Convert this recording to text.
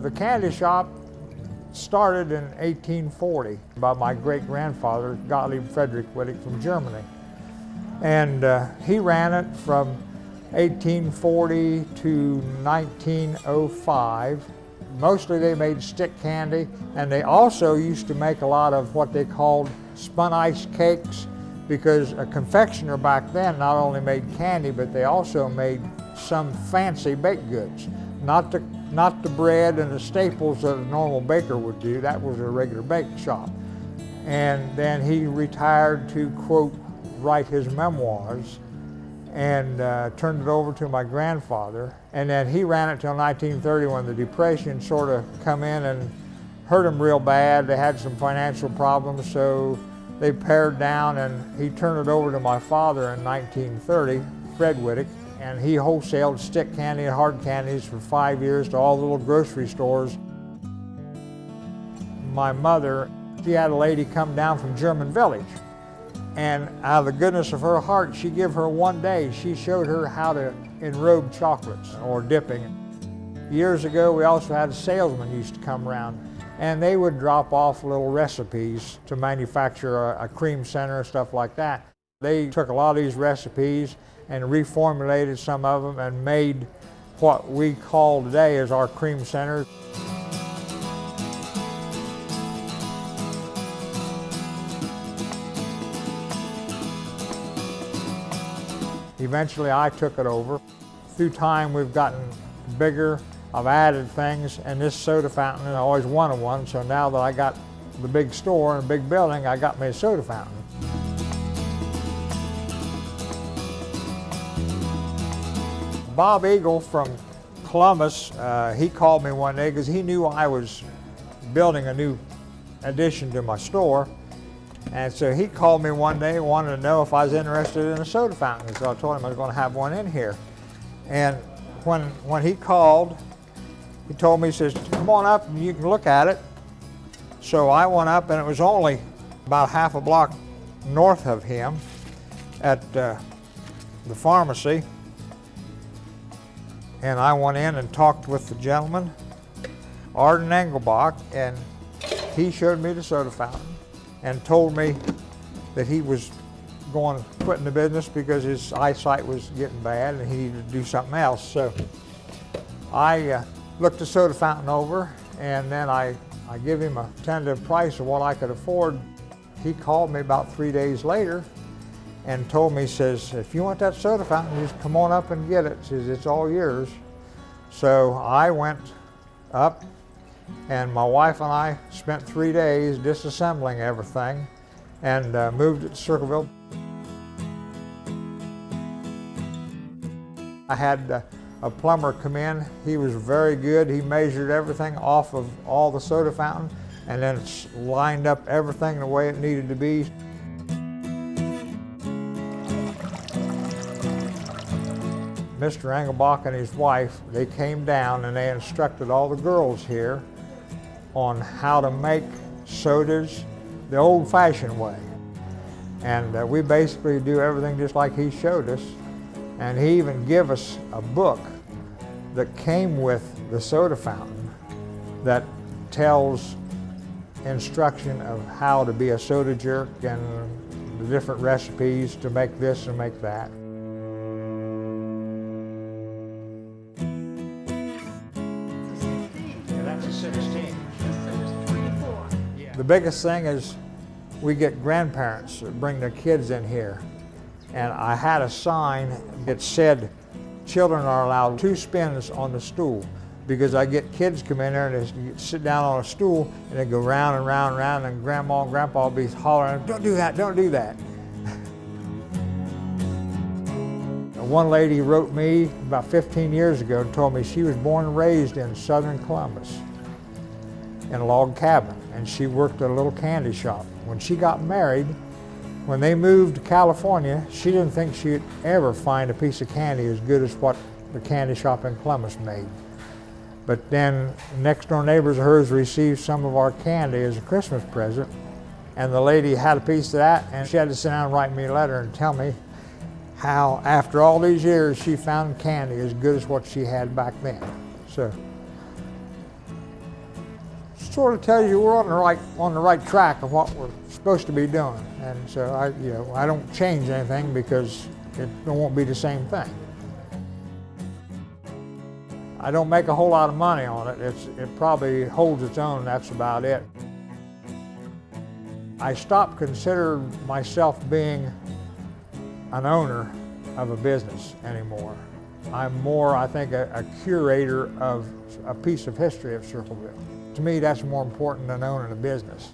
The candy shop started in 1840 by my great-grandfather, Gottlieb Friedrich Wittig from Germany. And he ran it from 1840 to 1905. Mostly they made stick candy, and they also used to make a lot of what they called spun ice cakes, because a confectioner back then not only made candy, but they also made some fancy baked goods. Not the bread and the staples that a normal baker would do. That was a regular bake shop. And then he retired to, quote, write his memoirs, and turned it over to my grandfather. And then he ran it till 1930, when the Depression sort of come in and hurt him real bad. They had some financial problems, so they pared down, and he turned it over to my father in 1930, Fred Wittig, and he wholesaled stick candy and hard candies for 5 years to all the little grocery stores. My mother, she had a lady come down from German Village, and out of the goodness of her heart, she gave her one day, she showed her how to enrobe chocolates or dipping. Years ago, we also had a salesman used to come around, and they would drop off little recipes to manufacture a cream center, stuff like that. They took a lot of these recipes and reformulated some of them and made what we call today as our cream centers. Eventually I took it over. Through time we've gotten bigger. I've added things, and this soda fountain, I always wanted one, so now that I got the big store and big building, I got me a soda fountain. Bob Eagle from Columbus, he called me one day because he knew I was building a new addition to my store. And so he called me one day and wanted to know if I was interested in a soda fountain. So I told him I was going to have one in here. And when he called, he told me, he says, come on up and you can look at it. So I went up, and it was only about half a block north of him at the pharmacy. And I went in and talked with the gentleman, Arden Engelbach, and he showed me the soda fountain and told me that he was going to quit in the business because his eyesight was getting bad and he needed to do something else. So I looked the soda fountain over, and then I gave him a tentative price of what I could afford. He called me about 3 days later and told me, he says, if you want that soda fountain, just come on up and get it. He says, it's all yours. So I went up, and my wife and I spent 3 days disassembling everything and moved it to Circleville. I had a plumber come in. He was very good. He measured everything off of all the soda fountain and then lined up everything the way it needed to be. Mr. Engelbach and his wife, they came down and they instructed all the girls here on how to make sodas the old-fashioned way. And we basically do everything just like he showed us. And he even gave us a book that came with the soda fountain that tells instruction of how to be a soda jerk and the different recipes to make this and make that. The biggest thing is we get grandparents that bring their kids in here. And I had a sign that said, children are allowed 2 spins on the stool, because I get kids come in there and they sit down on a stool and they go round and round and round, and grandma and grandpa will be hollering, don't do that, don't do that. One lady wrote me about 15 years ago and told me she was born and raised in southern Columbus in a log cabin, and she worked at a little candy shop. When she got married, when they moved to California, she didn't think she'd ever find a piece of candy as good as what the candy shop in Columbus made. But then next door neighbors of hers received some of our candy as a Christmas present, and the lady had a piece of that, and she had to sit down and write me a letter and tell me how after all these years she found candy as good as what she had back then. So sort of tells you we're on the right track of what we're supposed to be doing. And so I don't change anything because it won't be the same thing. I don't make a whole lot of money on it. It probably holds its own, that's about it. I stopped considering myself being an owner of a business anymore. I'm more, I think, a curator of a piece of history of Circleville. To me, that's more important than owning a business.